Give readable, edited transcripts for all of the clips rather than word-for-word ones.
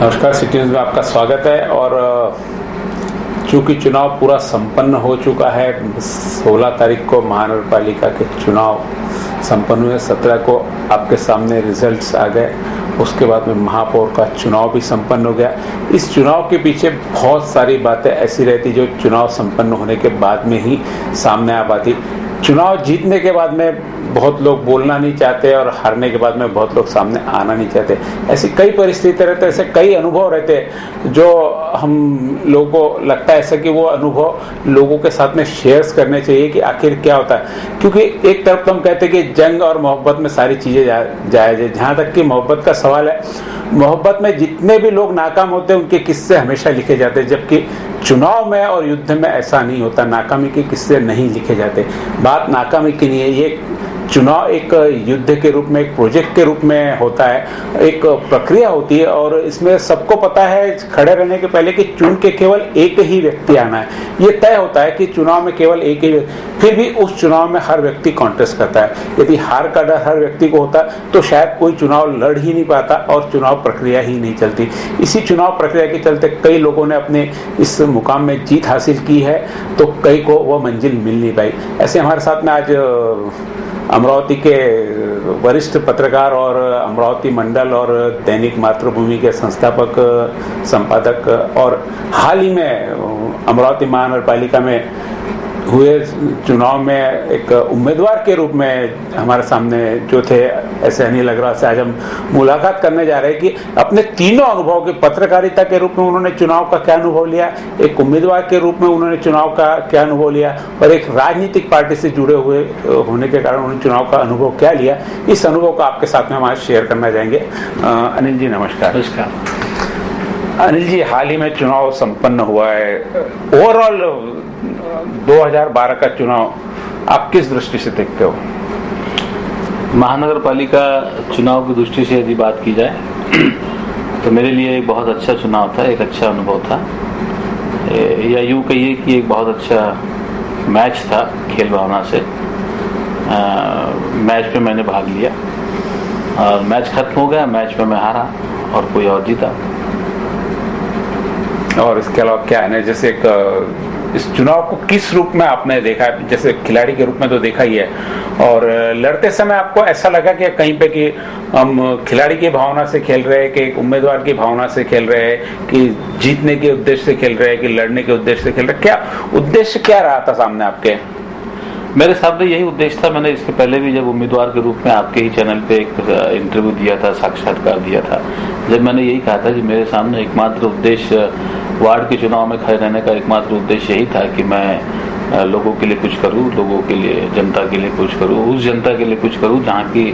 नमस्कार, city news में आपका स्वागत है। और चूंकि चुनाव पूरा संपन्न हो चुका है, 16 तारीख को महानगरपालिका के चुनाव संपन्न हुए, 17 को आपके सामने रिजल्ट्स आ गए, उसके बाद में महापौर का चुनाव भी संपन्न हो गया। इस चुनाव के पीछे बहुत सारी बातें ऐसी रहती जो चुनाव संपन्न होने के बाद में ही सामने आ पाती। चुनाव जीतने के बाद में बहुत लोग बोलना नहीं चाहते और हारने के बाद में बहुत लोग सामने आना नहीं चाहते। ऐसी कई परिस्थितियाँ रहते, ऐसे कई अनुभव रहते जो हम लोगों को लगता है ऐसा कि वो अनुभव लोगों के साथ में शेयर्स करने चाहिए कि आखिर क्या होता है। क्योंकि एक तरफ तो हम कहते हैं कि जंग और मोहब्बत में सारी चीज़ें जायज़ है। जहाँ तक कि मोहब्बत का सवाल है, मोहब्बत में जितने भी लोग नाकाम होते हैं उनके किस्से हमेशा लिखे जाते हैं, जबकि चुनाव में और युद्ध में ऐसा नहीं होता। नाकामी के किस्से नहीं लिखे जाते। बात नाकामी की नहीं है, ये चुनाव एक युद्ध के रूप में, एक प्रोजेक्ट के रूप में होता है, एक प्रक्रिया होती है। और इसमें सबको पता है खड़े रहने के पहले कि चुन के केवल एक ही व्यक्ति आना है। ये तय होता है कि चुनाव में केवल एक ही, फिर भी उस चुनाव में हर व्यक्ति कॉन्टेस्ट करता है। यदि हार का डर हर व्यक्ति को होता तो शायद कोई चुनाव लड़ ही नहीं पाता और चुनाव प्रक्रिया ही नहीं चलती। इसी चुनाव प्रक्रिया के चलते कई लोगों ने अपने इस मुकाम में जीत हासिल की है, तो कई को वो मंजिल मिल नहीं पाई। ऐसे हमारे साथ में आज अमरावती के वरिष्ठ पत्रकार और अमरावती मंडल और दैनिक मातृभूमि के संस्थापक संपादक और हाल ही में अमरावती महानगरपालिका में हुए चुनाव में एक उम्मीदवार के रूप में हमारे सामने जो थे, ऐसे अनिल अग्रवाल से आज हम मुलाकात करने जा रहे हैं कि अपने तीनों अनुभव के, पत्रकारिता के रूप में उन्होंने चुनाव का क्या अनुभव लिया, एक उम्मीदवार के रूप में उन्होंने चुनाव का क्या अनुभव लिया और एक राजनीतिक पार्टी से जुड़े हुए होने के कारण उन्होंने चुनाव का अनुभव क्या लिया। इस अनुभव को आपके साथ में हम आज शेयर करना चाहेंगे। अनिल जी नमस्कार। नमस्कार। अनिल जी, हाल ही में चुनाव संपन्न हुआ है। ओवरऑल 2012 का चुनाव आप किस दृष्टि से देखते हो? महानगर पालिका चुनाव की दृष्टि से यदि बात की जाए तो मेरे लिए एक बहुत अच्छा चुनाव था, एक अच्छा अनुभव था, या यूँ कहिए कि एक बहुत अच्छा मैच था खेल भावना से। मैच में मैंने भाग लिया और मैच खत्म हो गया, मैच में मैं हारा और कोई और जीता। और इसके अलावा क्या है, जैसे एक इस चुनाव को किस रूप में आपने देखा है? जैसे खिलाड़ी के रूप में तो देखा ही है, और लड़ते समय आपको ऐसा लगा कि कहीं पे कि हम खिलाड़ी की भावना से खेल रहे हैं कि एक उम्मीदवार की भावना से खेल रहे हैं, कि जीतने के उद्देश्य से खेल रहे हैं कि लड़ने के उद्देश्य से खेल रहे हैं? क्या उद्देश्य क्या रहा था सामने आपके? मेरे सामने यही उद्देश्य था। मैंने इसके पहले भी जब उम्मीदवार के रूप में आपके ही चैनल पे एक इंटरव्यू दिया था, साक्षात्कार दिया था, जब मैंने यही कहा था कि मेरे सामने एकमात्र उद्देश्य वार्ड के चुनाव में खड़े रहने का एकमात्र उद्देश्य यही था कि मैं लोगों के लिए कुछ करूं, लोगों के लिए, जनता के लिए कुछ करूं, उस जनता के लिए कुछ करूं जहां की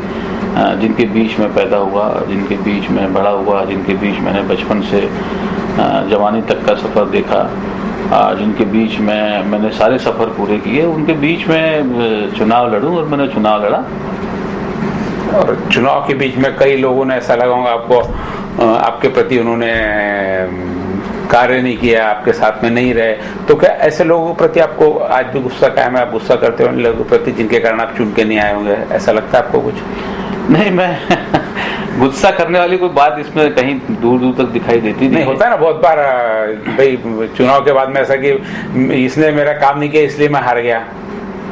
जिनके बीच में पैदा हुआ, जिनके बीच में बड़ा हुआ, जिनके बीच मैंने बचपन से जवानी तक का सफ़र देखा, जिनके बीच में मैंने सारे सफ़र पूरे किए, उनके बीच में चुनाव लड़ूं। और मैंने चुनाव लड़ा। और चुनाव के बीच में कई लोगों ने ऐसा लगा होगा आपको, आपके प्रति उन्होंने कार्य नहीं किया, आपके साथ में नहीं रहे, तो क्या ऐसे लोगों के प्रति आपको आज भी गुस्सा कायम है? आप गुस्सा करते हो उन लोगों के प्रति जिनके कारण आप चुन के नहीं आए होंगे, ऐसा लगता है आपको कुछ? नहीं, मैं गुस्सा करने वाली कोई बात इसमें कहीं दूर दूर तक दिखाई देती नहीं। होता है ना बहुत बार भाई चुनाव के बाद में ऐसा कि इसने मेरा काम नहीं किया इसलिए मैं हार गया।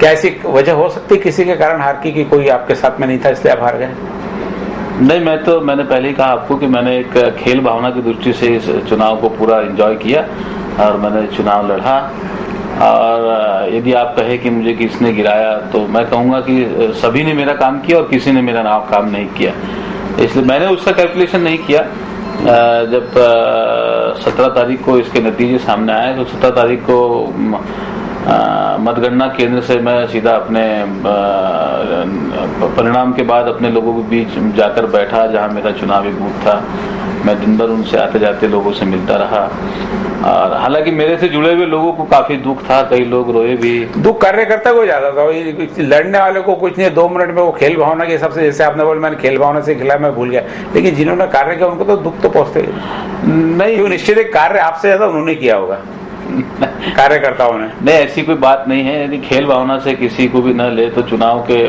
क्या ऐसी वजह हो सकती है किसी के कारण हार की कि कोई आपके साथ में नहीं था इसलिए आप हार गए? नहीं, मैंने पहले ही कहा आपको कि मैंने एक खेल भावना की दृष्टि से इस चुनाव को पूरा एंजॉय किया और मैंने चुनाव लड़ा। और यदि आप कहे कि मुझे किसने गिराया, तो मैं कहूँगा कि सभी ने मेरा काम किया और किसी ने मेरा काम नहीं किया। इसलिए मैंने उसका कैलकुलेशन नहीं किया। जब 17 तारीख को इसके नतीजे सामने आए तो 17 तारीख को मतगणना केंद्र से मैं सीधा अपने परिणाम के बाद अपने लोगों के बीच जाकर बैठा, जहां मेरा चुनावी बूथ था। मैं दिन भर उनसे आते जाते लोगों से मिलता रहा। और हालांकि मेरे से जुड़े हुए लोगों को काफी दुख था, कई लोग रोए भी। दुख कार्यकर्ता को ज्यादा था, लड़ने वाले को कुछ नहीं, 2 मिनट में वो खेल भावना के हिसाब से, जैसे आपने बोला मैंने खेल भावना से खिला, मैं भूल गया, लेकिन जिन्होंने कार्य किया उनको तो दुख तो पहुंचते नहीं। निश्चित कार्य आपसे ज्यादा उन्होंने किया होगा। कार्यकर्ताओं ने? नहीं, ऐसी कोई बात नहीं है। यदि खेल भावना से किसी को भी न ले तो चुनाव के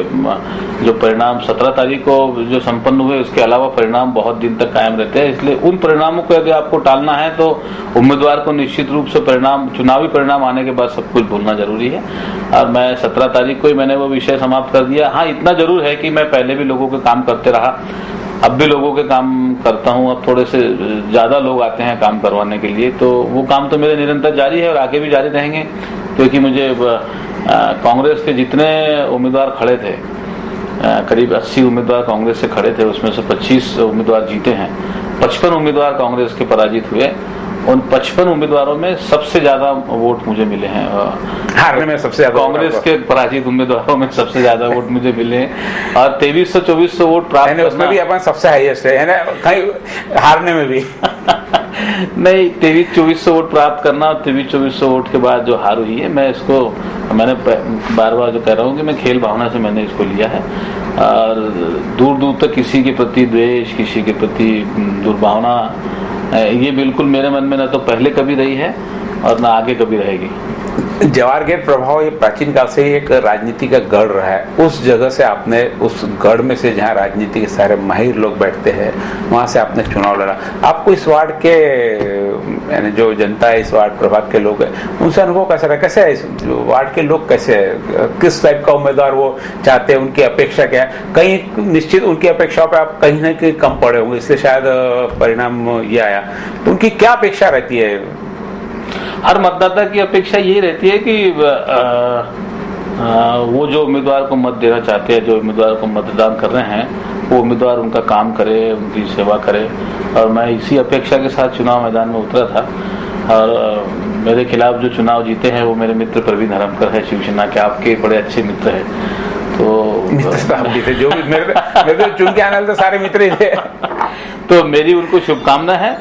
जो परिणाम 17 तारीख को जो संपन्न हुए उसके अलावा परिणाम बहुत दिन तक कायम रहते हैं। इसलिए उन परिणामों को यदि आपको टालना है तो उम्मीदवार को निश्चित रूप से चुनावी परिणाम आने के बाद सब कुछ बोलना जरूरी है। और मैं 17 तारीख को ही मैंने वो विषय समाप्त कर दिया। हाँ, इतना जरूर है कि मैं पहले भी लोगों के काम करते रहा, अब भी लोगों के काम करता हूं। अब थोड़े से ज्यादा लोग आते हैं काम करवाने के लिए, तो वो काम तो मेरे निरंतर जारी है और आगे भी जारी रहेंगे। क्योंकि मुझे कांग्रेस के जितने उम्मीदवार खड़े थे, करीब 80 उम्मीदवार कांग्रेस से खड़े थे, उसमें से 25 उम्मीदवार जीते हैं, 55 उम्मीदवार कांग्रेस के पराजित हुए। उन 55 उम्मीदवारों में सबसे ज्यादा वोट मुझे मिले हैं। हारने में सबसे ज्यादा कांग्रेस के पराजित उम्मीदवारों में सबसे ज्यादा वोट मुझे मिले हैं और 2300-2400 वोट प्राप्त करना, उसमें भी अपन सबसे हाईएस्ट है ना, कहीं हारने में भी नहीं, 2300-2400 वोट प्राप्त करना और 2300-2400 वोट के बाद जो हार हुई है, मैंने बार बार जो कह रहा हूँ कि मैं खेल भावना से मैंने इसको लिया है। और दूर दूर तक किसी के प्रति द्वेष, किसी के प्रति दुर्भावना, ये बिल्कुल मेरे मन में न तो पहले कभी रही है और न आगे कभी रहेगी। जवाहर गेट प्रभाव ये प्राचीन काल से ही एक राजनीति का गढ़ रहा है। उस जगह से आपने, उस गढ़ में से जहाँ राजनीति के सारे माहिर लोग बैठते हैं, वहां से आपने चुनाव लड़ा। आपको इस वार्ड के यानी जो जनता है, इस वार्ड प्रभाग के लोग हैं, उनसे अनुभव कैसा रहा? कैसे है इस वार्ड के लोग, कैसे है, किस टाइप का उम्मीदवार वो चाहते हैं, उनकी अपेक्षा क्या है? कहीं निश्चित उनकी अपेक्षाओं पर आप कहीं ना कहीं कम पड़े होंगे, इसलिए शायद परिणाम ये आया। तो उनकी क्या अपेक्षा रहती है? हर मतदाता की अपेक्षा ये रहती है कि वो जो उम्मीदवार को मत देना चाहते हैं, जो उम्मीदवार को मतदान कर रहे हैं, वो उम्मीदवार उनका काम करे, उनकी सेवा करे। और मैं इसी अपेक्षा के साथ चुनाव मैदान में उतरा था। और मेरे खिलाफ जो चुनाव जीते हैं वो मेरे मित्र प्रवीण हरमकर है, शिवसेना के, आपके बड़े अच्छे मित्र हैं। तो जो भी मेरे चुन के आने वाले तो सारे मित्र ही थे। तो मेरी उनको शुभकामना है।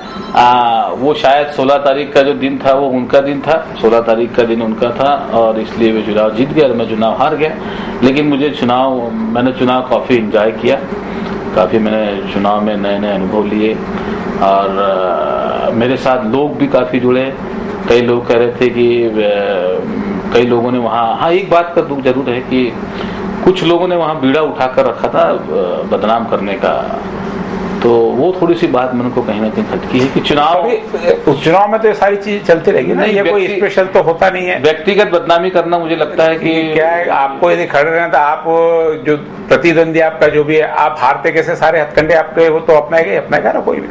वो शायद 16 तारीख का जो दिन था वो उनका दिन था, 16 तारीख का दिन उनका था और इसलिए वे चुनाव जीत गया और मैं चुनाव हार गया। लेकिन मैंने चुनाव काफ़ी एंजॉय किया, काफ़ी मैंने चुनाव में नए नए अनुभव लिए और मेरे साथ लोग भी काफ़ी जुड़े। कई लोग कह रहे थे कि कई लोगों ने वहाँ, हाँ, एक बात का दुख जरूर है कि कुछ लोगों ने वहाँ बीड़ा उठाकर रखा था बदनाम करने का। तो वो थोड़ी सी बात मन को कहीं ना कहीं खटकी है कि चुनाव में तो ये सारी चीज चलती रहेगी ना, ये कोई स्पेशल तो होता नहीं है। व्यक्तिगत बदनामी करना मुझे लगता है कि क्या है, आपको यदि खड़े रहना तो आप जो प्रतिद्वंदी आपका जो भी है, आप हारते कैसे, सारे हथकंडे आपके वो तो अपनाएगा ना कोई भी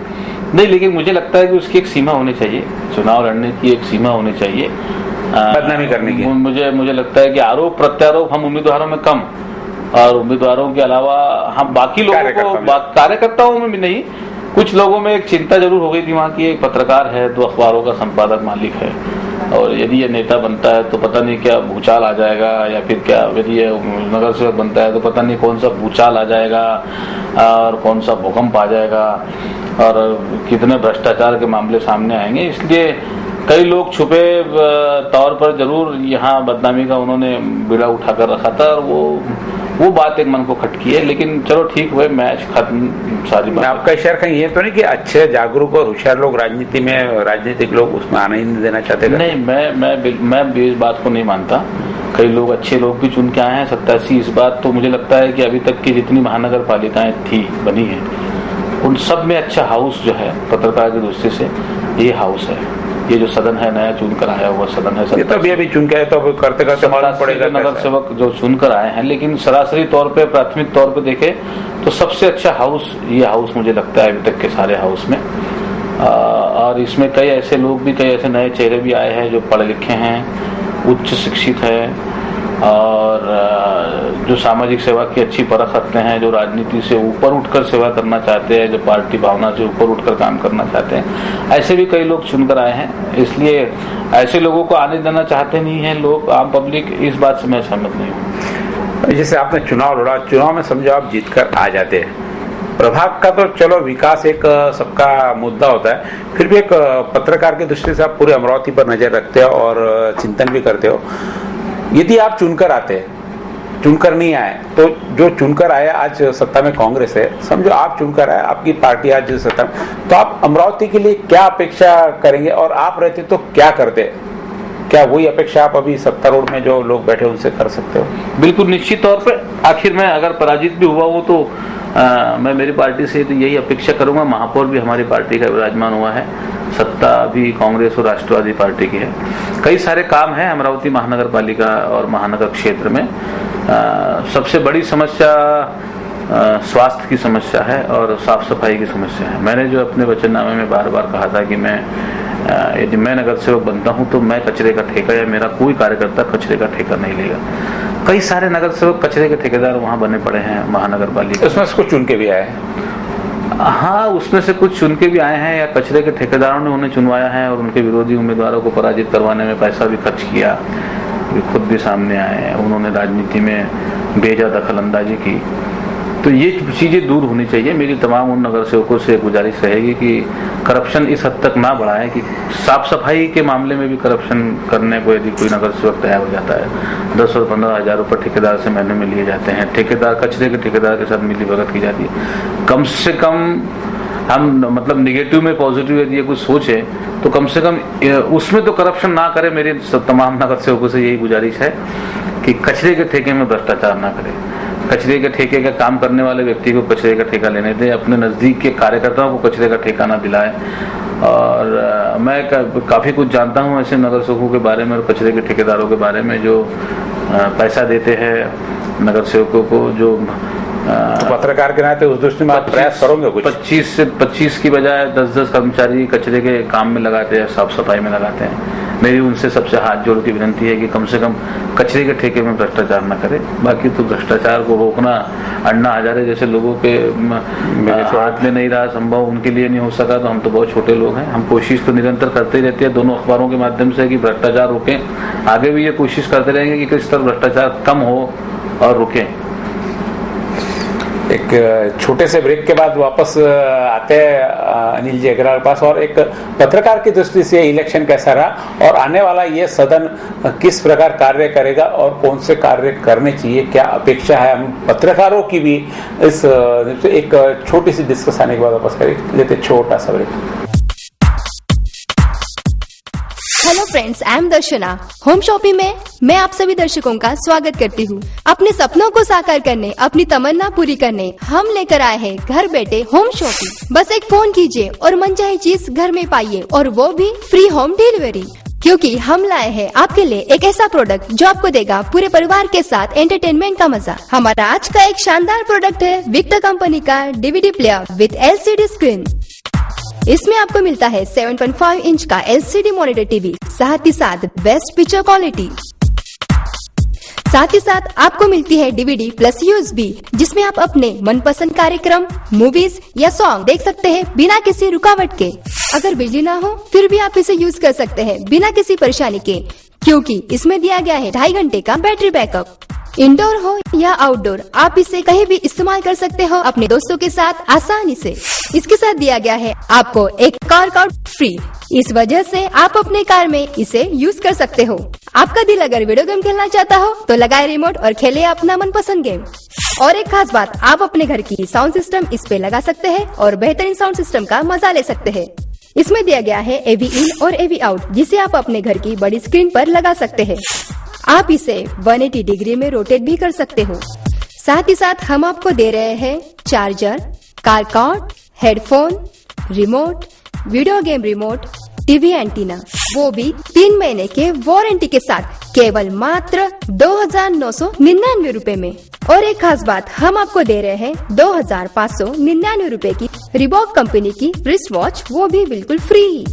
नहीं। लेकिन मुझे लगता है कि उसकी एक सीमा होनी चाहिए, चुनाव लड़ने की एक सीमा होनी चाहिए बदनामी करने की। मुझे लगता है कि आरोप प्रत्यारोप हम उम्मीदवारों में कम, और उम्मीदवारों के अलावा हम बाकी लोगों को, कार्यकर्ताओं में भी नहीं, कुछ लोगों में एक चिंता जरूर हो गई थी। वहाँ की एक पत्रकार है, 2 अखबारों का संपादक मालिक है, और यदि ये नेता बनता है तो पता नहीं क्या भूचाल आ जाएगा, या फिर क्या यदि ये नगर सेवक बनता है तो पता नहीं कौन सा भूचाल आ जाएगा और कौन सा भूकंप आ जाएगा और कितने भ्रष्टाचार के मामले सामने आएंगे। इसलिए कई लोग छुपे तौर पर जरूर यहाँ बदनामी का उन्होंने बीड़ा उठाकर रखा था और वो बात एक मन को खटकी है। लेकिन चलो ठीक हुए, मैच खत्म, सारी बात। आपका इशारा कहीं ये तो नहीं कि अच्छे जागरूक और होशियार लोग राजनीति में, राजनीतिक लोग उसमें आने ही नहीं देना चाहते? नहीं, मैं भी इस बात को नहीं मानता। कई लोग, अच्छे लोग भी चुन के आए हैं 87। इस बात तो मुझे लगता है कि अभी तक की जितनी महानगर पालिकाएं थी, बनी है, उन सब में अच्छा हाउस जो है पत्रकार की दृष्टि से ये हाउस है। ये जो सदन है, नया चुनकर आया हुआ सदन है, ये तो अभी चुन के आए तो करते करते मालूम पड़ेगा नगर सेवक जो चुनकर आए हैं। लेकिन सरासरी तौर पे, प्राथमिक तौर पे देखे तो सबसे अच्छा हाउस ये हाउस मुझे लगता है अभी तक के सारे हाउस में। और इसमें कई ऐसे लोग भी, कई ऐसे नए चेहरे भी आए हैं जो पढ़े लिखे हैं, उच्च शिक्षित है और जो सामाजिक सेवा की अच्छी परख रखते हैं, जो राजनीति से ऊपर उठकर सेवा करना चाहते हैं, जो पार्टी भावना से ऊपर उठकर काम करना चाहते हैं, ऐसे भी कई लोग चुनकर आए हैं। इसलिए ऐसे लोगों को आने देना चाहते नहीं हैं लोग, आम पब्लिक। इस बात से मैं सहमत नहीं हूँ। जैसे आपने चुनाव लड़ा, चुनाव में समझो आप जीतकर आ जाते हैं, प्रभाग का तो चलो विकास एक सबका मुद्दा होता है, फिर भी एक पत्रकार की दृष्टि से आप पूरे अमरावती पर नजर रखते हो और चिंतन भी करते हो। यदि आप चुनकर आते, चुनकर नहीं आए, तो जो चुनकर आए, आज सत्ता में कांग्रेस है, समझो आप चुनकर आए, आपकी पार्टी आज सत्ता में, तो आप अमरावती के लिए क्या अपेक्षा करेंगे और आप रहते तो क्या करते? क्या वही अपेक्षा आप अभी सत्तारूढ़ में जो लोग बैठे उनसे कर सकते हो? बिल्कुल निश्चित तौर पे। आखिर मैं अगर पराजित भी हुआ हूँ तो मैं मेरी पार्टी से तो यही अपेक्षा करूंगा। महापौर भी हमारी पार्टी का विराजमान हुआ है, सत्ता भी कांग्रेस और राष्ट्रवादी पार्टी की है। कई सारे काम हैं अमरावती महानगर पालिका और महानगर क्षेत्र में। सबसे बड़ी समस्या स्वास्थ्य की समस्या है और साफ सफाई की समस्या है। मैंने जो अपने वचननामे में बार बार कहा था कि यदि मैं नगर सेवक बनता हूं तो मैं कचरे का ठेका या मेरा कोई कार्यकर्ता कचरे का ठेका नहीं लेगा। कई सारे नगर सेवक कचरे के ठेकेदार वहां बने पड़े हैं महानगर पालिका। उसमें से कुछ चुन के भी आए हैं? हाँ, उसमें से कुछ चुन के भी आए हैं या कचरे के ठेकेदारों ने उन्हें चुनवाया है और उनके विरोधी उम्मीदवारों को पराजित करवाने में पैसा भी खर्च किया। खुद भी सामने आए हैं, उन्होंने राजनीति में बेजा दखलंदाजी की। तो ये चीजें दूर होनी चाहिए। मेरी तमाम उन नगर सेवकों से गुजारिश रहेगी कि करप्शन इस हद तक ना बढ़ाएं कि साफ सफाई के मामले में भी करप्शन करने को यदि कोई नगर सेवक तैयार हो जाता है, 10 और 15 हजार रुपये ठेकेदार से महीने में लिए जाते हैं, ठेकेदार कचरे के ठेकेदार के साथ मिली भगत की जाती है। कम से कम हम मतलब निगेटिव में पॉजिटिव यदि कुछ सोचे तो कम से कम उसमें तो करप्शन ना करे। मेरे तमाम नगर सेवकों से यही गुजारिश है कि कचरे के ठेके में भ्रष्टाचार ना करे। कचरे के ठेके का काम करने वाले व्यक्ति को कचरे का ठेका लेने दे, अपने नजदीक के कार्यकर्ताओं को कचरे का ठेका ना दिलाए। और मैं काफी कुछ जानता हूँ ऐसे नगर सेवकों के बारे में और कचरे के ठेकेदारों के बारे में जो पैसा देते हैं नगर सेवकों को। जो तो पत्रकार के नाते उस दृष्टि में आप प्रयास करोगे कुछ? 25 की बजाय 10-10 कर्मचारी कचरे के काम में लगाते हैं, साफ सफाई में लगाते हैं। मेरी उनसे सबसे हाथ जोड़ की विनती है कि कम से कम कचरे के ठेके में भ्रष्टाचार न करे। बाकी तो भ्रष्टाचार को रोकना अन्ना हजारे जैसे लोगों के हाथ में नहीं रहा, संभव उनके लिए नहीं हो सका, तो हम तो बहुत छोटे लोग हैं। हम कोशिश तो निरंतर करते ही रहते हैं दोनों अखबारों के माध्यम से कि भ्रष्टाचार रोकें। आगे भी ये कोशिश करते रहेंगे कि किस तरह भ्रष्टाचार कम हो और रुके। एक छोटे से ब्रेक के बाद वापस आते हैं अनिल जी अग्रवाल के पास, और एक पत्रकार की दृष्टि से इलेक्शन कैसा रहा और आने वाला ये सदन किस प्रकार कार्य करेगा और कौन से कार्य करने चाहिए, क्या अपेक्षा है हम पत्रकारों की भी। इस एक छोटी सी डिस्कस आने के बाद वापस करें, लेते छोटा सा break. Hello friends, I am Darshana. Home shopping में मैं आप सभी दर्शकों का स्वागत करती हूँ। अपने सपनों को साकार करने, अपनी तमन्ना पूरी करने हम लेकर आए हैं घर बैठे होम शॉपिंग। बस एक फोन कीजिए और मनचाही चीज घर में पाइए, और वो भी फ्री होम डिलीवरी। क्योंकि हम लाए हैं आपके लिए एक ऐसा प्रोडक्ट जो आपको देगा पूरे परिवार के साथ एंटरटेनमेंट का मजा। हमारा आज का एक शानदार प्रोडक्ट है विक्टर कंपनी का DVD player with LCD screen. इसमें आपको मिलता है 7.5 इंच का LCD मॉनिटर टीवी, साथ ही साथ बेस्ट पिक्चर क्वालिटी। साथ ही साथ आपको मिलती है DVD प्लस USB, जिसमें आप अपने मनपसंद कार्यक्रम, मूवीज या सॉन्ग देख सकते हैं बिना किसी रुकावट के। अगर बिजली ना हो फिर भी आप इसे यूज कर सकते हैं बिना किसी परेशानी के, क्योंकि इसमें दिया गया है 2.5 घंटे का बैटरी बैकअप। इंडोर हो या आउटडोर, आप इसे कहीं भी इस्तेमाल कर सकते हो अपने दोस्तों के साथ आसानी से। इसके साथ दिया गया है आपको एक कार कार्ड फ्री। इस वजह से आप अपने कार में इसे यूज कर सकते हो। आपका दिल अगर वीडियो गेम खेलना चाहता हो तो लगाए रिमोट और खेले अपना मनपसंद गेम। और एक खास बात, आप अपने घर की साउंड सिस्टम इस पे लगा सकते हैं और बेहतरीन साउंड सिस्टम का मजा ले सकते हैं। इसमें दिया गया है AV इन और AV आउट, जिसे आप अपने घर की बड़ी स्क्रीन पर लगा सकते हैं। आप इसे 180 डिग्री में रोटेट भी कर सकते हो। साथ ही साथ हम आपको दे रहे हैं charger, car cord, headphone, remote, video game remote, TV antenna, वो भी 3 महीने के वारंटी के साथ केवल मात्र 2,999 रुपए में। और एक खास बात, हम आपको दे रहे हैं 2,599 रुपए की रिबॉक कंपनी की रिस्ट वॉच, वो भी बिल्कुल फ्री।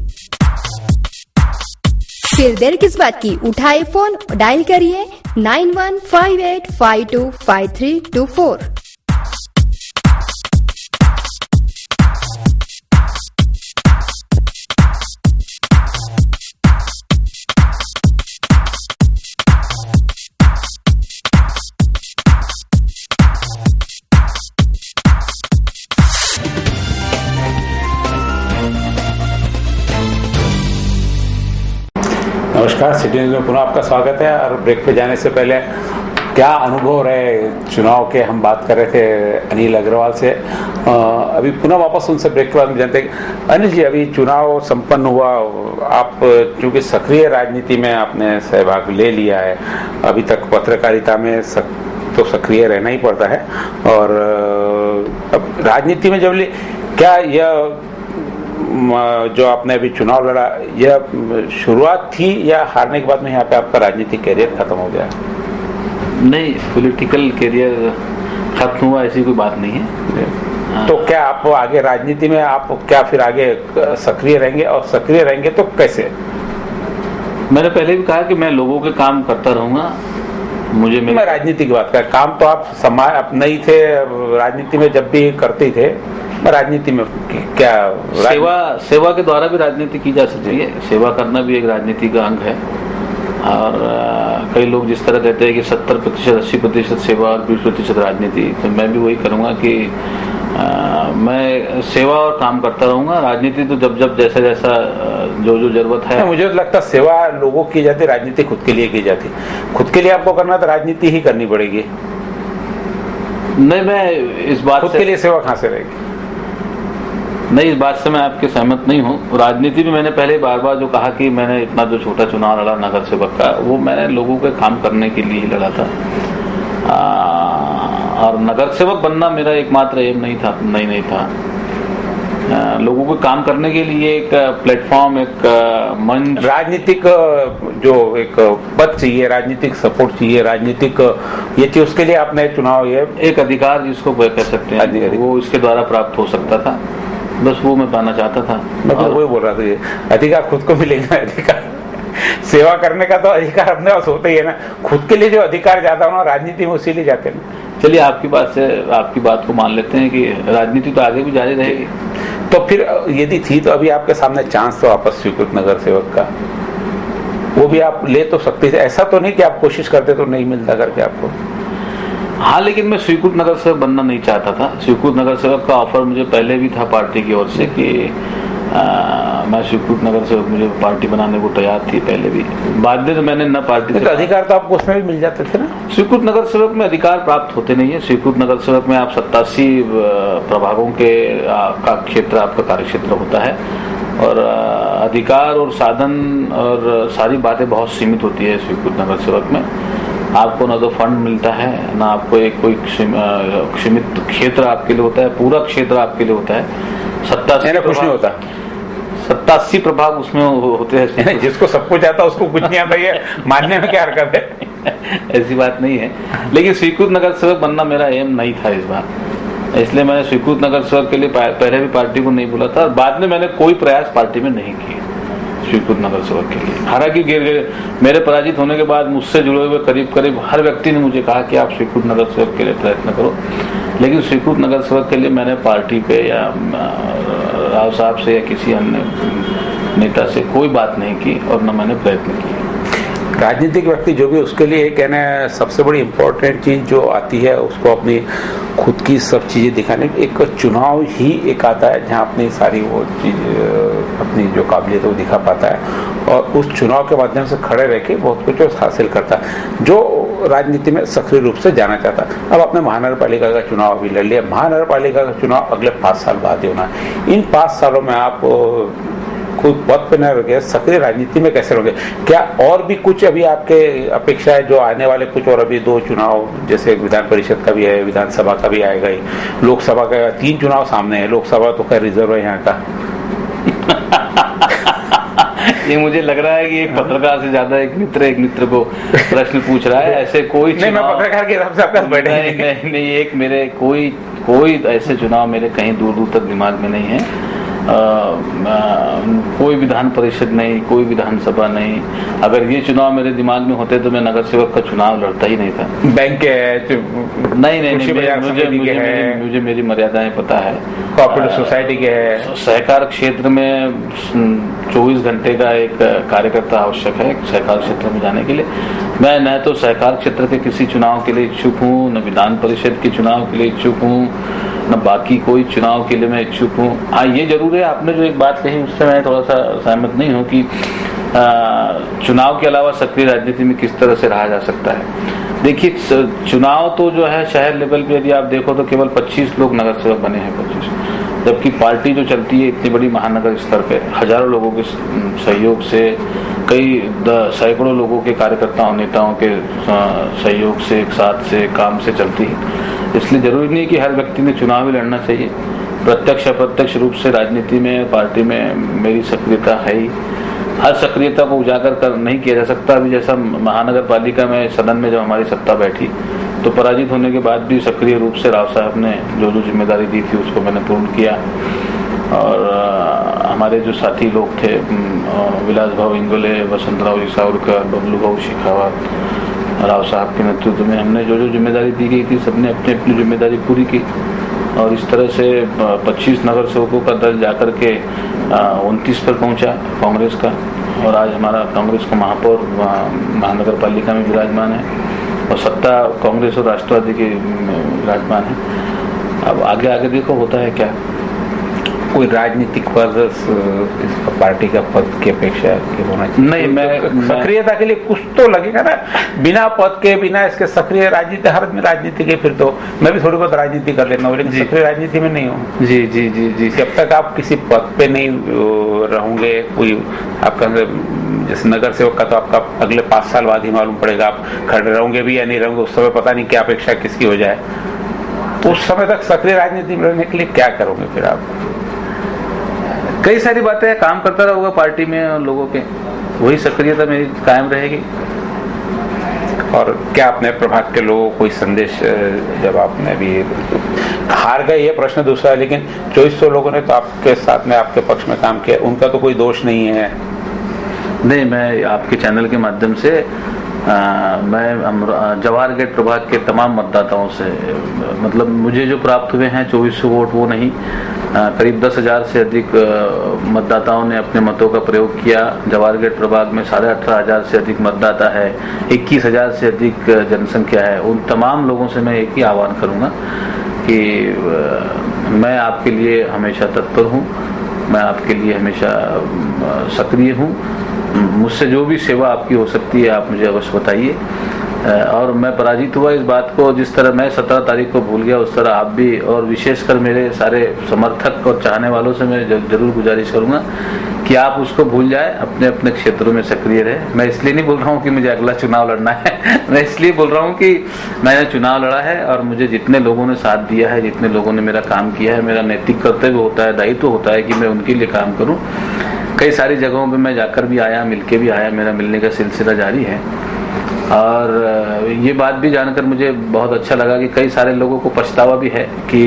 फिर देर किस बात की, उठाए फोन, डायल करिए 9158525324। नमस्कार, सिटी न्यूज में पुनः आपका स्वागत है। और ब्रेक पे जाने से पहले क्या अनुभव रहे चुनाव के? हम बात कर रहे थे अनिल अग्रवाल से, अभी पुनः वापस उनसे ब्रेक के बाद जानते हैं। अनिल जी, अभी चुनाव संपन्न हुआ, आप चूंकि सक्रिय राजनीति में आपने सहभाग ले लिया है, अभी तक पत्रकारिता में तो सक्रिय रहना ही पड़ता है, और अब राजनीति में जब क्या यह जो आपने अभी चुनाव लड़ा, यह शुरुआत थी या हारने के बाद में यहाँ पे आपका राजनीतिक कैरियर खत्म हो गया? नहीं, पॉलिटिकल कैरियर खत्म हुआ ऐसी कोई बात नहीं है। तो क्या आप आगे राजनीति में आप क्या फिर आगे सक्रिय रहेंगे, और सक्रिय रहेंगे तो कैसे? मैंने पहले भी कहा कि मैं लोगों के काम करता रहूंगा। मैं राजनीति की बात कर, काम तो आप समाज अपने ही थे, राजनीति में जब भी करते ही थे। राजनीति में क्या सेवा के द्वारा भी राजनीति की जा सकती है। सेवा करना भी एक राजनीति का अंग है। और कई लोग जिस तरह कहते हैं कि 70%, 80% सेवा और 20% राजनीति, तो मैं भी वही करूंगा कि मैं सेवा और काम करता रहूंगा। राजनीति तो जब जैसा जो जरूरत है। मुझे तो लगता है सेवा लोगों की जाती, राजनीति खुद के लिए की जाती। खुद के लिए आपको करना तो राजनीति ही करनी पड़ेगी। नहीं, मैं इस बात खुद के लिए सेवा कहां से रहेगी? नहीं, इस बात से मैं आपके सहमत नहीं हूँ। राजनीति में मैंने पहले बार जो कहा कि मैंने इतना जो छोटा चुनाव लड़ा नगर सेवक का, वो मैंने लोगों के काम करने के लिए ही लड़ा था। और नगर सेवक बनना मेरा एकमात्र एम नहीं था। लोगों को काम करने के लिए एक प्लेटफॉर्म, एक मंच, राजनीतिक जो एक पद चाहिए, राजनीतिक सपोर्ट चाहिए, राजनीतिक ये चीज, उसके लिए आपने चुनाव, ये एक अधिकार जिसको कह सकते हैं, वो इसके द्वारा प्राप्त हो सकता था। बस वो मैं पाना चाहता था। मैं तो वही बोल रहा था, ये अधिकार खुद को मिलेगा। अधिकार सेवा करने का तो अधिकार अपने पास होता ही है ना। खुद के लिए जो अधिकार ज्यादा होना, राजनीति में उसी लिए जाते हैं। चलिए, आपकी बात को मान लेते हैं कि राजनीति तो आगे भी जारी रहेगी। तो फिर यदि थी तो अभी आपके सामने चांस तो वापस स्वीकृत नगर सेवक का, वो भी आप ले तो सकते थे। ऐसा तो नहीं कि आप कोशिश करते तो नहीं मिलता करके आपको। हाँ, लेकिन मैं स्वीकृत नगर सेवक बनना नहीं चाहता था। स्वीकृत नगर सेवक का ऑफर मुझे पहले भी था पार्टी की ओर से कि मैं स्वीकृत नगर सेवक, मुझे पार्टी बनाने को तैयार थी पहले भी। बाद में मैंने न पार्टी से अधिकार तो आपको उसमें भी मिल जाते थे ना। स्वीकृत नगर सेवक में अधिकार प्राप्त होते नहीं है। स्वीकृत नगर सेवक में आप 87 प्रभागों के का क्षेत्र आपका कार्य क्षेत्र होता है, और अधिकार और साधन और सारी बातें बहुत सीमित होती है स्वीकृत नगर सेवक में। आपको ना तो फंड मिलता है, ना आपको एक कोई सीमित क्षेत्र आपके लिए होता है, पूरा क्षेत्र आपके लिए होता है। 87 कुछ नहीं होता, 87 प्रभाग उसमें होते हैं। जिसको सब कुछ आता है उसको कुछ नहीं आता, ये मानने में क्या हरकत है? ऐसी बात नहीं है। लेकिन स्वीकृत नगर सेवक बनना मेरा एम नहीं था इस बार, इसलिए मैंने स्वीकृत नगर सेवक के लिए पहले भी पार्टी को नहीं बोला था, और बाद में मैंने कोई प्रयास पार्टी में नहीं किया स्वीकृत नगर सेवक के लिए। हालांकि मेरे पराजित होने के बाद मुझसे जुड़े हुए करीब हर व्यक्ति ने मुझे कहा कि आप स्वीकृत नगर सेवक के लिए प्रयत्न करो, लेकिन स्वीकृत नगर सेवक के लिए मैंने पार्टी पे या राव साहब से या किसी अन्य नेता से कोई बात नहीं की, और न मैंने प्रयत्न किया। राजनीतिक व्यक्ति जो भी, उसके लिए कहना है सबसे बड़ी इम्पोर्टेंट चीज जो आती है, उसको अपनी खुद की सब चीजें दिखाने, एक चुनाव ही एक आता है जहां अपनी सारी वो चीज, अपनी जो काबिलियत वो दिखा पाता है, और उस चुनाव के माध्यम से खड़े रह के बहुत कुछ हासिल करता है, जो राजनीति में सक्रिय रूप से जाना चाहता है। अब आपने महानगरपालिका का चुनाव अभी लड़ लिया, महानगरपालिका का चुनाव अगले 5 साल बाद ही होना है। इन 5 सालों में आप कोई पद पे न रहे, सक्रिय राजनीति में कैसे रहोगे? क्या और भी कुछ अभी आपके अपेक्षा है जो आने वाले कुछ, और अभी 2 चुनाव, जैसे विधान परिषद का भी है, विधानसभा का भी आएगा ही, लोकसभा का 3 चुनाव सामने है, लोकसभा तो खैर रिजर्व है यहाँ का। ये मुझे लग रहा है कि एक पत्रकार से ज्यादा एक मित्र को प्रश्न पूछ रहा है। ऐसे कोई नहीं, मैं पत्रकार के हिसाब से आपका बैठे नहीं, एक मेरे कोई ऐसे चुनाव मेरे कहीं दूर तक दिमाग में नहीं है। कोई विधान परिषद नहीं, कोई विधानसभा नहीं। अगर ये चुनाव मेरे दिमाग में होते तो मैं नगर सेवक का चुनाव लड़ता ही नहीं था। बैंक के नहीं, मुझे मेरी मर्यादाएं पता है। कोऑपरेटिव सोसाइटी के है। सहकार क्षेत्र में 24 घंटे का एक कार्यकर्ता आवश्यक है सहकार क्षेत्र में जाने के लिए। मैं न तो सहकार क्षेत्र के किसी चुनाव के लिए इच्छुक हूँ, न विधान परिषद के चुनाव के लिए इच्छुक हूँ, न बाकी कोई चुनाव के लिए मैं इच्छुक हूँ। हाँ, ये जरूर है, आपने जो एक बात कही उससे मैं थोड़ा सा सहमत नहीं हूँ कि चुनाव के अलावा सक्रिय राजनीति में किस तरह से रहा जा सकता है। देखिए, चुनाव तो जो है शहर लेवल पे यदि आप देखो तो केवल 25 लोग नगर सेवक बने हैं, 25, जबकि पार्टी जो चलती है इतनी बड़ी महानगर स्तर पे हजारों लोगों के सहयोग से, कई सैकड़ों लोगों के कार्यकर्ताओं नेताओं के सहयोग से, एक साथ से काम से चलती है। इसलिए जरूरी नहीं कि हर व्यक्ति ने चुनाव ही लड़ना चाहिए। प्रत्यक्ष अप्रत्यक्ष रूप से राजनीति में, पार्टी में मेरी सक्रियता है ही। हर सक्रियता को उजागर कर नहीं किया जा सकता। अभी जैसा महानगर पालिका में सदन में जब हमारी सत्ता बैठी तो पराजित होने के बाद भी सक्रिय रूप से राव साहब ने जो जो जिम्मेदारी दी थी उसको मैंने पूर्ण किया। और हमारे जो साथी लोग थे, विलास भाव इंगोले, वसंतराव सावरकर, बबलू भाऊ शेखावत, राव साहब के नेतृत्व में हमने जो जो जिम्मेदारी दी गई थी सबने अपनी अपनी जिम्मेदारी पूरी की। और इस तरह से 25 नगर सेवकों का दल जाकर के 29 पर पहुंचा कांग्रेस का। और आज हमारा कांग्रेस का महापौर महानगर पालिका में विराजमान है और सत्ता कांग्रेस और राष्ट्रवादी की विराजमान है। अब आगे आगे देखो होता है क्या। कोई राजनीतिक पद इस पार्टी का पद की अपेक्षा की होना चाहिए? नहीं, मैं सक्रियता के लिए कुछ तो लगेगा ना। बिना पद के, बिना इसके सक्रिय राजनीति, हर में राजनीति के, फिर तो मैं भी थोड़ी बहुत राजनीति कर लेना हूँ लेकिन सक्रिय राजनीति में नहीं हूँ। जी जी जी जी जब तक आप किसी पद पे नहीं रहोगे, कोई आपका जैसे नगर सेवक का तो आपका अगले 5 साल बाद ही मालूम पड़ेगा आप खड़े रहोगे भी या नहीं रहोगे। उस समय पता नहीं क्या अपेक्षा किसकी हो जाए। उस समय तक सक्रिय राजनीति में रहने के लिए क्या करोगे फिर आप? कई सारी बातें काम करता रहूंगा पार्टी में और लोगों के, वही सक्रियता मेरी कायम रहेगी। और क्या अपने प्रभाग के लोगों को कोई संदेश, जब आपने भी हार गए ये प्रश्न दूसरा है, लेकिन 2400 लोगों ने तो आपके साथ में आपके पक्ष में काम किया, उनका तो कोई दोष नहीं है? नहीं, मैं आपके चैनल के माध्यम से मैं जवाहर गेट प्रभाग के तमाम मतदाताओं से, मतलब मुझे जो प्राप्त हुए हैं 2400 वोट वो नहीं, करीब 10,000 से अधिक मतदाताओं ने अपने मतों का प्रयोग किया। जवाहर गेट प्रभाग में 18,500 से अधिक मतदाता है, 21,000 से अधिक जनसंख्या है। उन तमाम लोगों से मैं एक ही आह्वान करूंगा कि मैं आपके लिए हमेशा तत्पर हूं, मैं आपके लिए हमेशा सक्रिय हूं। मुझसे जो भी सेवा आपकी हो सकती है आप मुझे अवश्य बताइए। और मैं पराजित हुआ इस बात को, जिस तरह मैं 17 तारीख को भूल गया उस तरह आप भी, और विशेषकर मेरे सारे समर्थक और चाहने वालों से मैं जरूर गुजारिश करूंगा कि आप उसको भूल जाए, अपने अपने क्षेत्रों में सक्रिय रहे। मैं इसलिए नहीं बोल रहा हूँ कि मुझे अगला चुनाव लड़ना है मैं इसलिए बोल रहा हूँ कि मैंने चुनाव लड़ा है और मुझे जितने लोगों ने साथ दिया है, जितने लोगों ने मेरा काम किया है, मेरा नैतिक कर्तव्य होता है, दायित्व होता है कि मैं उनके लिए काम करूँ। कई सारी जगहों पे मैं जाकर भी आया, मिलके भी आया, मेरा मिलने का सिलसिला जारी है। और ये बात भी जानकर मुझे बहुत अच्छा लगा कि कई सारे लोगों को पछतावा भी है कि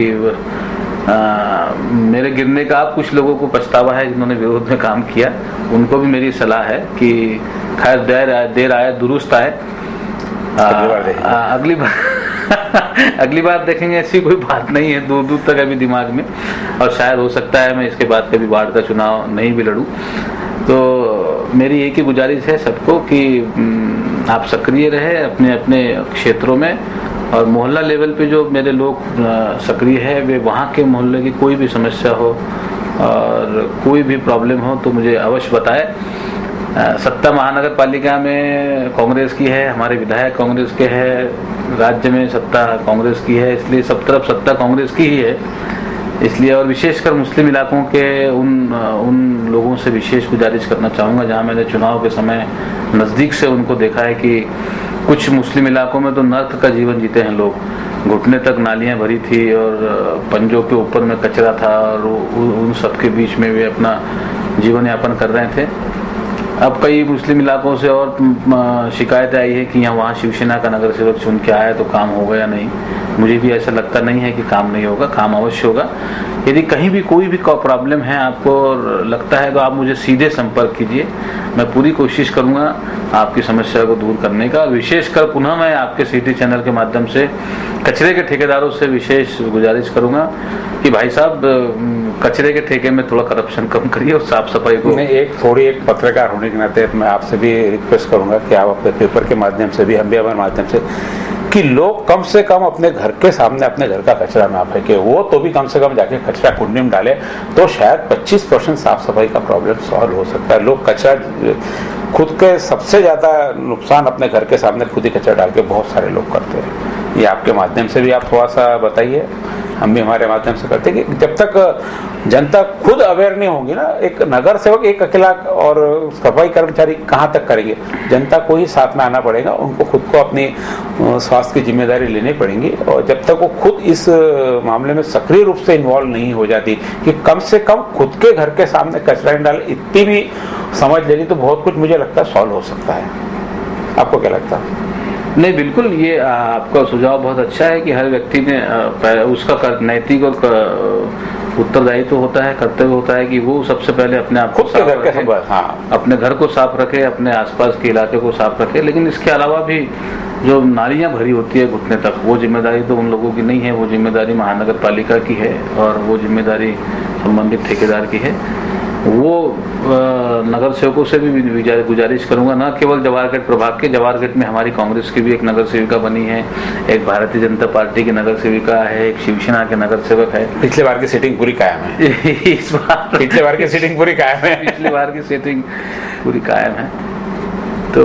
मेरे गिरने का अब कुछ लोगों को पछतावा है जिन्होंने विरोध में काम किया। उनको भी मेरी सलाह है कि खैर देर आए दुरुस्त आए। अगली बार देखेंगे, ऐसी कोई बात नहीं है दूर दूर तक अभी दिमाग में। और शायद हो सकता है मैं इसके बाद कभी वार्ड का चुनाव नहीं भी लड़ूं। तो मेरी एक ही गुजारिश है सबको कि आप सक्रिय रहे अपने अपने क्षेत्रों में, और मोहल्ला लेवल पे जो मेरे लोग सक्रिय है वे वहाँ के मोहल्ले की कोई भी समस्या हो और कोई भी प्रॉब्लम हो तो मुझे अवश्य बताए। सत्ता महानगर पालिका में कांग्रेस की है, हमारे विधायक कांग्रेस के हैं, राज्य में सत्ता कांग्रेस की है, इसलिए सब तरफ सत्ता कांग्रेस की ही है। इसलिए और विशेषकर मुस्लिम इलाकों के उन लोगों से विशेष गुजारिश करना चाहूँगा जहाँ मैंने चुनाव के समय नज़दीक से उनको देखा है कि कुछ मुस्लिम इलाकों में तो नर्क का जीवन जीते हैं लोग। घुटने तक नालियाँ भरी थी और पंजों के ऊपर में कचरा था और उन सब के बीच में वे अपना जीवन यापन कर रहे थे। अब कई मुस्लिम इलाकों से और शिकायतें आई है कि यहाँ वहाँ शिवसेना का नगर सेवक चुन के आया तो काम होगा या नहीं। मुझे भी ऐसा लगता नहीं है कि काम नहीं होगा, काम अवश्य होगा। यदि कहीं भी कोई भी प्रॉब्लम है आपको और लगता है तो आप मुझे सीधे संपर्क कीजिए, मैं पूरी कोशिश करूंगा आपकी समस्या को दूर करने का। विशेषकर पुनः मैं आपके सिटी चैनल के माध्यम से कचरे के ठेकेदारों से विशेष गुजारिश करूंगा कि भाई साहब कचरे के ठेके में थोड़ा करप्शन कम करिए और साफ सफाई को। एक पत्रकार होने होने के नाते मैं आपसे भी रिक्वेस्ट करूंगा कि आप अपने पेपर के माध्यम से भी, हम भी हमारे माध्यम से, कि लोग कम से कम अपने घर के सामने अपने घर का कचरा ना फेंके, वो तो भी कम से कम जाके कचरा कुंडी में डाले, तो शायद 25% साफ सफाई का प्रॉब्लम सॉल्व हो सकता है। लोग कचरा खुद के सबसे ज्यादा नुकसान अपने घर के सामने खुद ही कचरा डाल के बहुत सारे लोग करते हैं। ये आपके माध्यम से भी आप थोड़ा सा बताइए, हम भी हमारे माध्यम से करते हैं कि जब तक जनता खुद अवेयर नहीं होगी ना, एक नगर सेवक एक अकेला और सफाई कर्मचारी कहाँ तक करेंगे, जनता को ही साथ में आना पड़ेगा, उनको खुद को अपनी स्वास्थ्य की जिम्मेदारी लेनी पड़ेगी। और जब तक वो खुद इस मामले में सक्रिय रूप से इन्वॉल्व नहीं हो जाती कि कम से कम खुद के घर के सामने कचरा नहीं डाले, इतनी भी समझ लेनी तो बहुत कुछ मुझे लगता है सॉल्व हो सकता है। आपको क्या लगता है? नहीं, बिल्कुल, ये आपका सुझाव बहुत अच्छा है कि हर व्यक्ति ने उसका नैतिक और उत्तरदायित्व तो होता है, कर्तव्य होता है कि वो सबसे पहले अपने आप को साफ रखे, अपने घर को साफ रखे, अपने आसपास के इलाके को साफ रखे। लेकिन इसके अलावा भी जो नालियां भरी होती है घुटने तक, वो जिम्मेदारी तो उन लोगों की नहीं है, वो जिम्मेदारी महानगर पालिका की है और वो जिम्मेदारी संबंधित ठेकेदार की है। वो नगर सेवकों से भी गुजारिश करूंगा, न केवल जवाहरगढ़ प्रभाग के, जवाहरगढ़ में हमारी कांग्रेस की भी एक नगर सेविका बनी है, एक भारतीय जनता पार्टी की नगर सेविका है, एक शिवसेना के नगर सेवक है। पिछले बार की सीटिंग पूरी कायम है। इस बार पिछले बार की सीटिंग पूरी कायम है। पिछली बार की सीटिंग पूरी कायम है। तो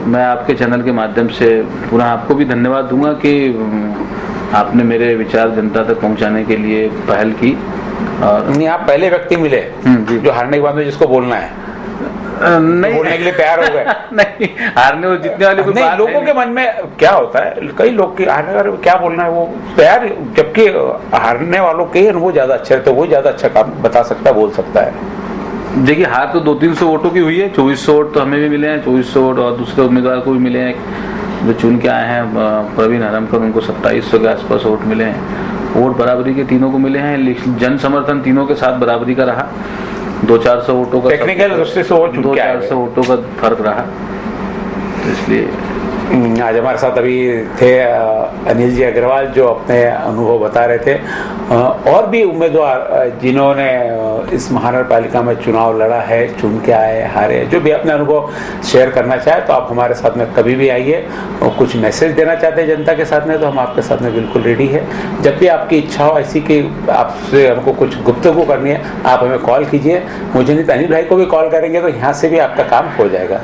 मैं आपके चैनल के माध्यम से पुनः आपको भी धन्यवाद दूंगा कि आपने मेरे विचार जनता तक पहुंचाने के लिए पहल की। और नहीं, आप पहले व्यक्ति मिले जो हारने के बाद में जिसको बोलना है, नहीं बोलने के लिए तैयार हो गए। नहीं, हारने और जीतने वाले नहीं, लोगों के मन में क्या होता है, कई लोग की हारने वाले क्या बोलना है वो तैयार, जबकि हारने वालों के वो ज्यादा अच्छा है, तो वो ज्यादा अच्छा काम बता सकता है, बोल सकता है। देखिए, हार तो 200-300 वोटों की हुई है। 2400 वोट तो हमें भी मिले हैं, 2400 वोट और दूसरे उम्मीदवार को भी मिले हैं जो चुन के आए हैं, प्रवीण हरमकर, उनको 2700 के आसपास वोट मिले हैं। वोट बराबरी के तीनों को मिले हैं, जन समर्थन तीनों के साथ बराबरी का रहा। 200-400 वोटों का, टेक्निकल दृष्टि से 200-400 वोटों का फर्क रहा। तो इसलिए आज हमारे साथ अभी थे अनिल जी अग्रवाल, जो अपने अनुभव बता रहे थे। और भी उम्मीदवार जिन्होंने इस महानगर पालिका में चुनाव लड़ा है, चुन के आए, हारे, जो भी अपने अनुभव शेयर करना चाहे तो आप हमारे साथ में कभी भी आइए। और कुछ मैसेज देना चाहते हैं जनता के साथ में तो हम आपके साथ में बिल्कुल रेडी है। जब भी आपकी इच्छा हो ऐसी कि आपसे हमको कुछ गुफ्तगू करनी है, आप हमें कॉल कीजिए। मुझे नहीं तो अनिल भाई को भी कॉल करेंगे तो यहाँ से भी आपका काम हो जाएगा।